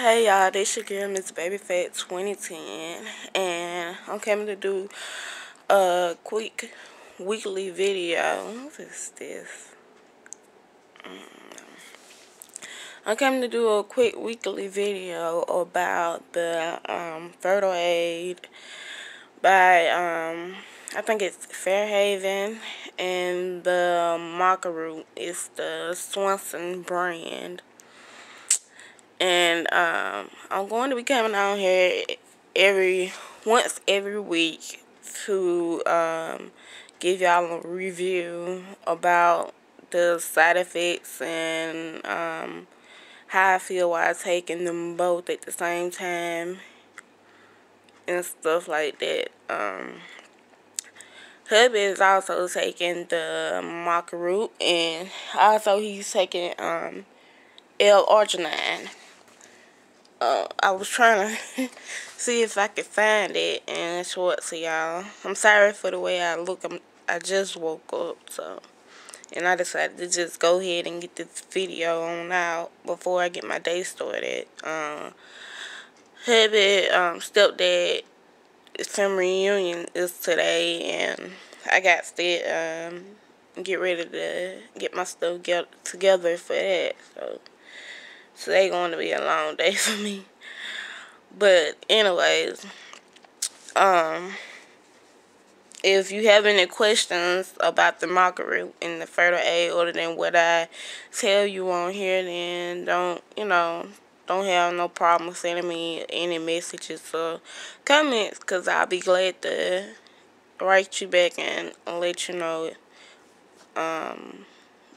Hey y'all, this your girl Miss Baby Fat 2010, and I'm coming to do a quick weekly video. What is this? I'm coming to do a quick weekly video about the Fertilaid by I think it's Fairhaven, and the Maca root is the Swanson brand. And I'm going to be coming on here once every week to give y'all a review about the side effects and how I feel while taking them both at the same time and stuff like that. Hubby is also taking the maca root, and also he's taking L-arginine. I was trying to see if I could find it and show it to y'all. I'm sorry for the way I look. I just woke up, so, and I decided to just go ahead and get this video on out before I get my day started. Hubby, stepdad, some reunion is today, and I got to get ready to get my stuff together for that. So today going to be a long day for me. But anyways, if you have any questions about the maca root and the Fertilaid other than what I tell you on here, then don't have no problem sending me any messages or comments, because I'll be glad to write you back and let you know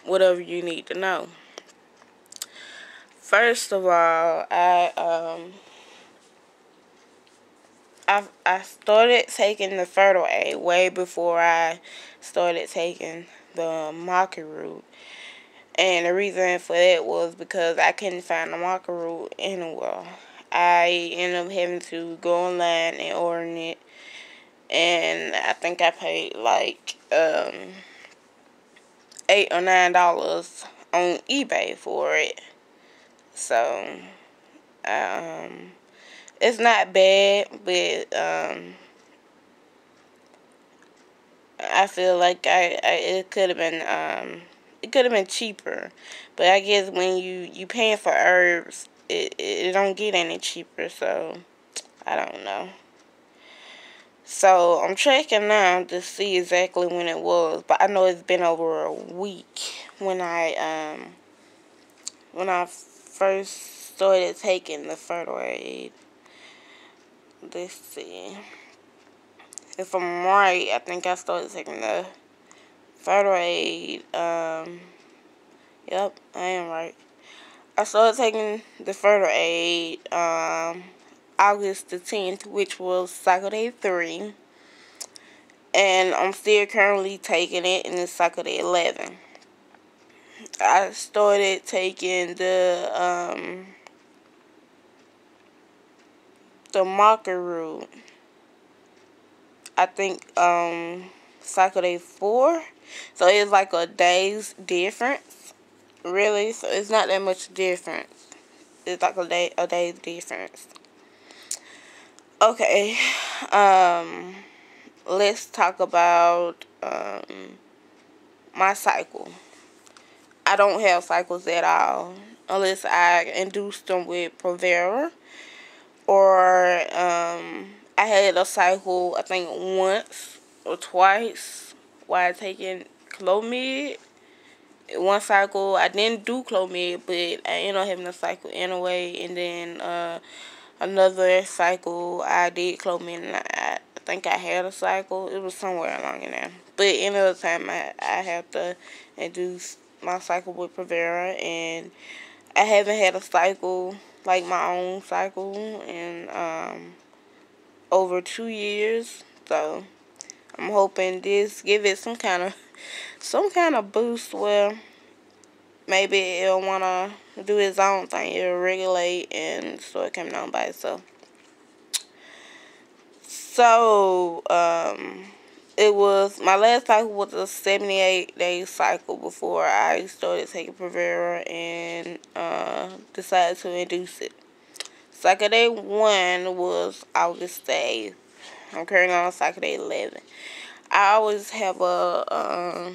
whatever you need to know. First of all, I started taking the Fertilaid way before I started taking the maca root. And the reason for that was because I couldn't find the maca root anywhere. I ended up having to go online and order it. And I think I paid like $8 or $9 on eBay for it. So it's not bad, but I feel like it could have been cheaper. But I guess when you paying for herbs, it don't get any cheaper. So I don't know. So I'm checking now to see exactly when it was, but I know it's been over a week when I first started taking the Fertilaid. Let's see. If I'm right, I think I started taking the Fertilaid. Yep, I am right. I started taking the Fertilaid August the 10th, which was cycle day 3. And I'm still currently taking it, and it's cycle day 11. I started taking the maca root, I think cycle day 4. So it's like a day's difference, really. So it's not that much difference. It's like a day's difference. Okay, let's talk about my cycle. I don't have cycles at all unless I induce them with Provera, or I had a cycle, I think once or twice while taking Clomid. One cycle I didn't do Clomid, but I ended up having a cycle anyway. And then another cycle I did Clomid, and I think I had a cycle. It was somewhere along in there. But another time I have to induce my cycle with Provera, and I haven't had a cycle, like my own cycle, in over 2 years. So I'm hoping this give it some kind of boost where maybe it'll wanna do its own thing. It'll regulate and start coming on by itself. So it was, my last cycle was a 78-day cycle before I started taking Provera and decided to induce it. Cycle day 1 was August the 8th. I'm currently on cycle day 11. I always have Unflow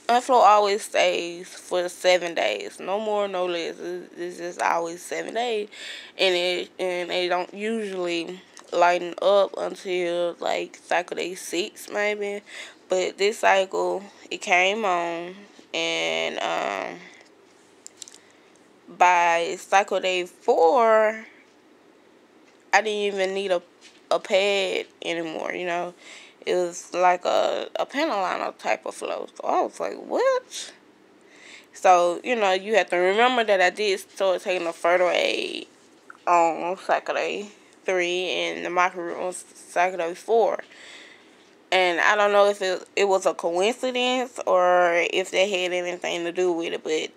always stays for 7 days. No more, no less. It's just always 7 days. And they don't usually lighten up until like cycle day 6 maybe. But this cycle, it came on, and by cycle day 4, I didn't even need a pad anymore, you know. It was like a Panalino type of flow. So I was like, what? So, you know, you have to remember that I did start taking the Fertilaid on cycle day 3 and the Maca on cycle day 4. And I don't know if it was a coincidence or if they had anything to do with it, but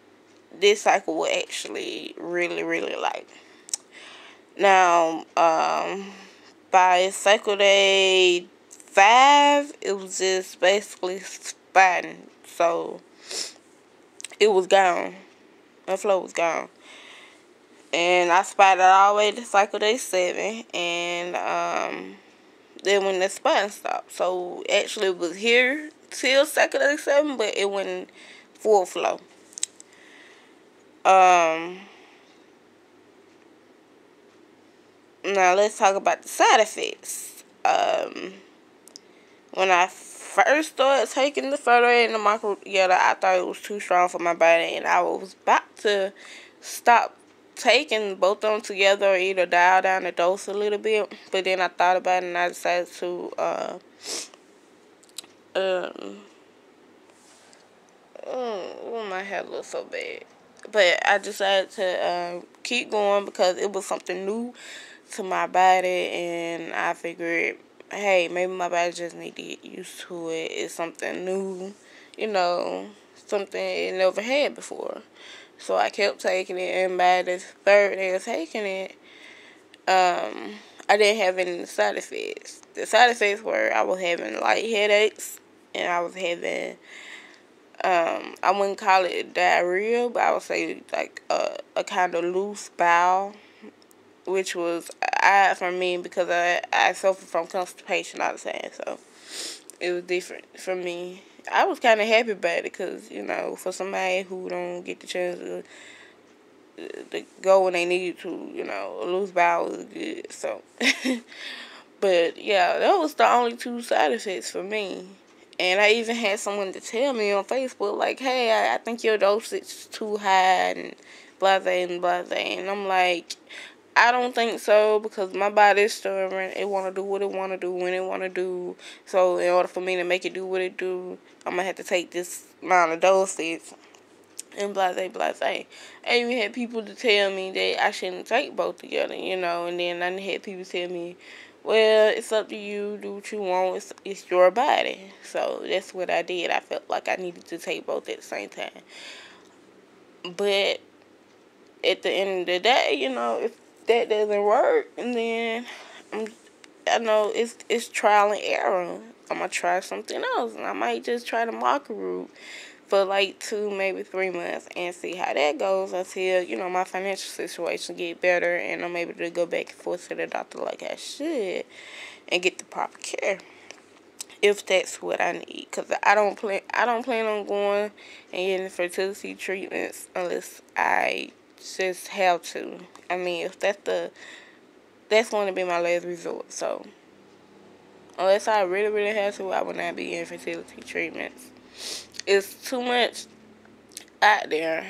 this cycle was actually really, really light. Now, by cycle day 5, it was just basically spotting. So, it was gone. The flow was gone. And I spotted all the way to cycle day 7. And, then when the spotting stopped. So, actually, it was here till cycle day 7, but it went full flow. Now, let's talk about the side effects. When I first started taking the Fertilaid and the Maca together, I thought it was too strong for my body, and I was about to stop taking both of them together or either dial down the dose a little bit. But then I thought about it, and I decided to my hair looks so bad. But I decided to keep going because it was something new to my body, and I figured, hey, maybe my body just need to get used to it. It's something new, you know, something it never had before. So I kept taking it, and by the 3rd day of taking it, I didn't have any side effects. The side effects were I was having light headaches, and I was having, I wouldn't call it diarrhea, but I would say like a kind of loose bowel, which was odd for me because I suffer from constipation all the time, so it was different for me. I was kind of happy about it because, you know, for somebody who don't get the chance to go when they need to, you know, a loose bowel is good, so. But, yeah, that was the only 2 side effects for me. And I even had someone to tell me on Facebook, like, hey, I think your dosage is too high, and blase and blase. And I'm like, I don't think so, because my body is stubborn. It want to do what it want to do when it want to do. So in order for me to make it do what it do, I'm going to have to take this amount of dosage and blase, blase. I even had people to tell me that I shouldn't take both together, you know. And then I had people tell me, well, it's up to you. Do what you want. It's your body. So that's what I did. I felt like I needed to take both at the same time. But at the end of the day, you know, if that doesn't work, and then I know it's trial and error. I'm gonna try something else, and I might just try the Maca route for like 2, maybe 3 months and see how that goes until, you know, my financial situation get better and I'm able to go back and forth to the doctor like I should and get the proper care if that's what I need. Cause I don't plan on going and getting fertility treatments unless I just have to. I mean, if that's going to be my last resort. So unless I really, really have to, I would not be getting fertility treatments. It's too much out there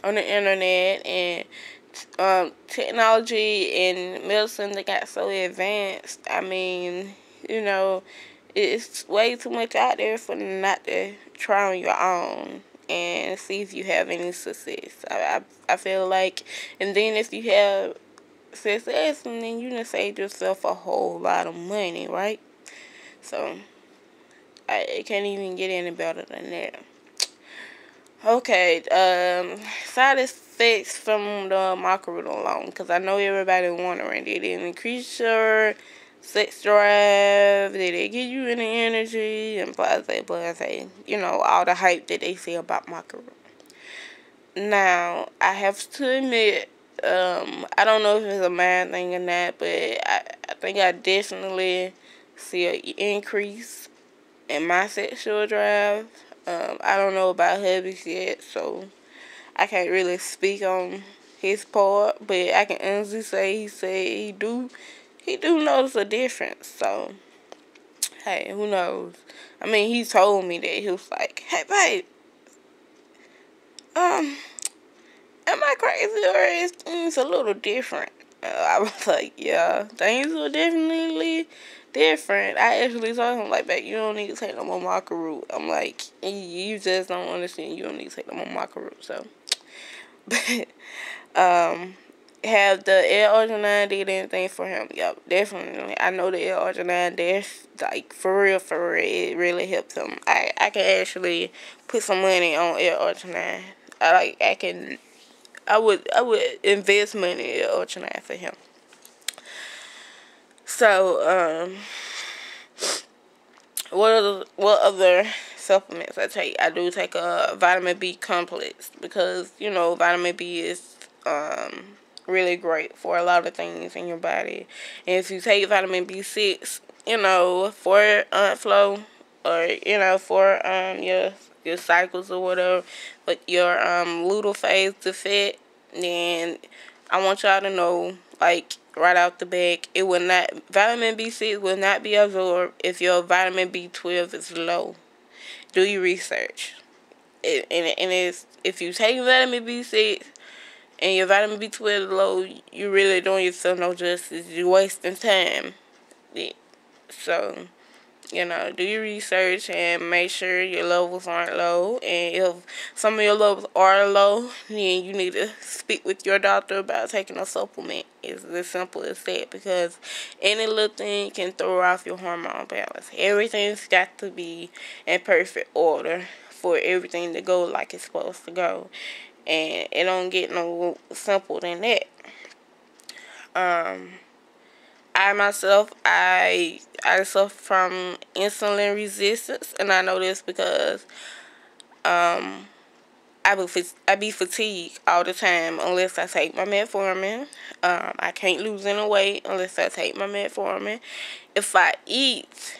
on the internet, and technology and medicine that got so advanced. I mean, you know, it's way too much out there for not to try on your own and see if you have any success. I feel like, and then if you have success, and then you done saved yourself a whole lot of money, right? So it can't even get any better than that. Okay, side effects from the Maca root alone, because I know everybody wondering, did it increase your sex drive? Did it give you any energy? And blase, blase. You know, all the hype that they say about Maca root. Now, I have to admit I don't know if it's a mind thing or not, but I think I definitely see an increase in my sexual drive. I don't know about hubby's yet, so I can't really speak on his part, but I can honestly say he said he do notice a difference. So hey, who knows? I mean, he told me that he was like, "Hey, babe, am I crazy or is things a little different?" I was like, "Yeah, things are definitely different." I actually told him like, "Babe, you don't need to take no more Maca root." I'm like, "You just don't understand. You don't need to take no more Maca root." So, but have the L-arginine did anything for him? Yep, definitely. I know the L-arginine, that's like for real, it really helps him. I can actually put some money on L-arginine. I would invest money in L-arginine for him. So what other supplements I take? I do take a vitamin B complex because vitamin B is really great for a lot of things in your body. And if you take vitamin B6, for flow or for your cycles or whatever, but your luteal phase defect, then I want y'all to know, like, right out the back, vitamin B6 will not be absorbed if your vitamin B12 is low. Do your research. And it's, if you take vitamin B6 and your vitamin B12 is low, you're really doing yourself no justice. You're wasting time. Yeah. So, do your research and make sure your levels aren't low. And if some of your levels are low, then you need to speak with your doctor about taking a supplement. It's as simple as that, because any little thing can throw off your hormone balance. Everything's got to be in perfect order for everything to go like it's supposed to go. And it don't get no simple than that. I myself, I suffer from insulin resistance, and I know this because I be fatigued all the time unless I take my metformin. I can't lose any weight unless I take my metformin. If I eat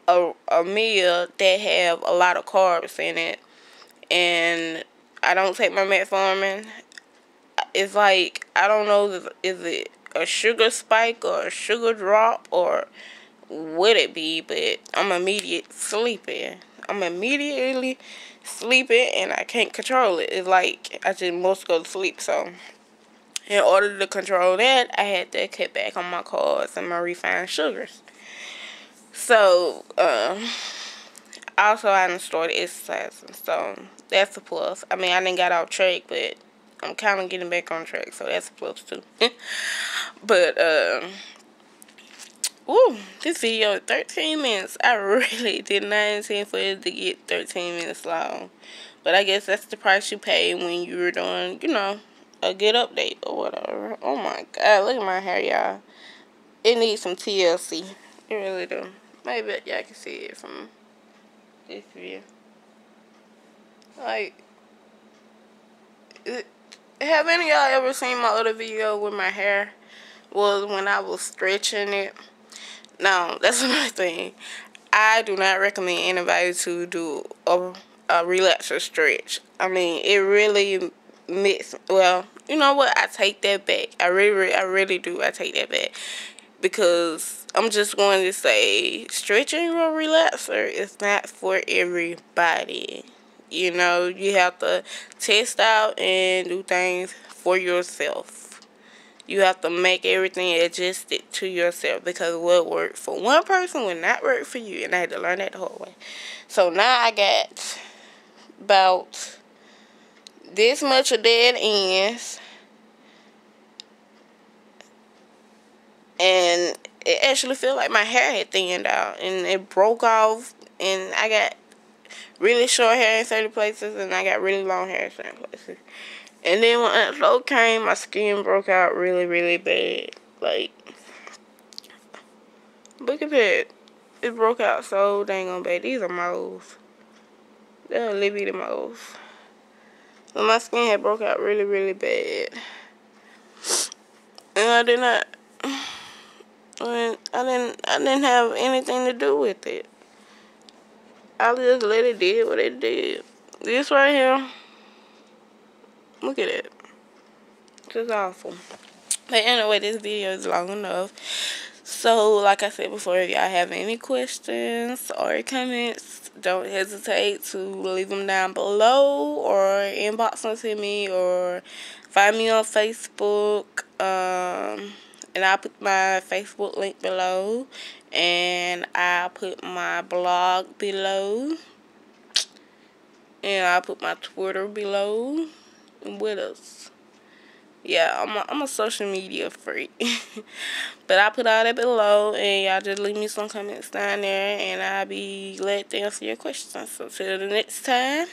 a meal that have a lot of carbs in it and I don't take my metformin, it's like, I don't know, is it a sugar spike or a sugar drop or would it be, but I'm immediately sleeping and I can't control it. It's like I just must go to sleep. So in order to control that, I had to cut back on my carbs and my refined sugars. So also I done started exercising, so that's a plus. I mean, I didn't got off track, but I'm kind of getting back on track, so that's a plus too. But this video is 13 minutes. I really did not intend for it to get 13 minutes long, but I guess that's the price you pay when you're doing, a good update or whatever. Oh my god, look at my hair, y'all. It needs some TLC. It really do. Maybe y'all can see it from this view. Like, have any of y'all ever seen my other video with my hair was when I was stretching it? Now, that's another thing. I do not recommend anybody to do a relaxer stretch. I mean, it really makes, well, you know what? I take that back. I really do. I take that back. Because I'm just going to say, stretching or relaxer is not for everybody. You have to test out and do things for yourself. You have to make everything adjusted to yourself, because what worked for one person will not work for you. And I had to learn that the whole way. So now I got about this much of dead ends. And it actually felt like my hair had thinned out. And it broke off. And I got really short hair in certain places, and I got really long hair in certain places. And then when upload came, my skin broke out really, really bad. Like, look at that. It broke out so dang on bad. These are moles. They're little bitty moles. But my skin had broke out really, really bad. I did not. I didn't have anything to do with it. I just let it do what it did. This right here, look at it. Just awful. But anyway, this video is long enough. So, like I said before, if y'all have any questions or comments, don't hesitate to leave them down below or inbox them to me or find me on Facebook. And I'll put my Facebook link below. And I'll put my blog below. And I'll put my Twitter below. And what else? Yeah, I'm a social media freak. But I'll put all that below. And y'all just leave me some comments down there. And I'll be glad to answer your questions. So, till the next time.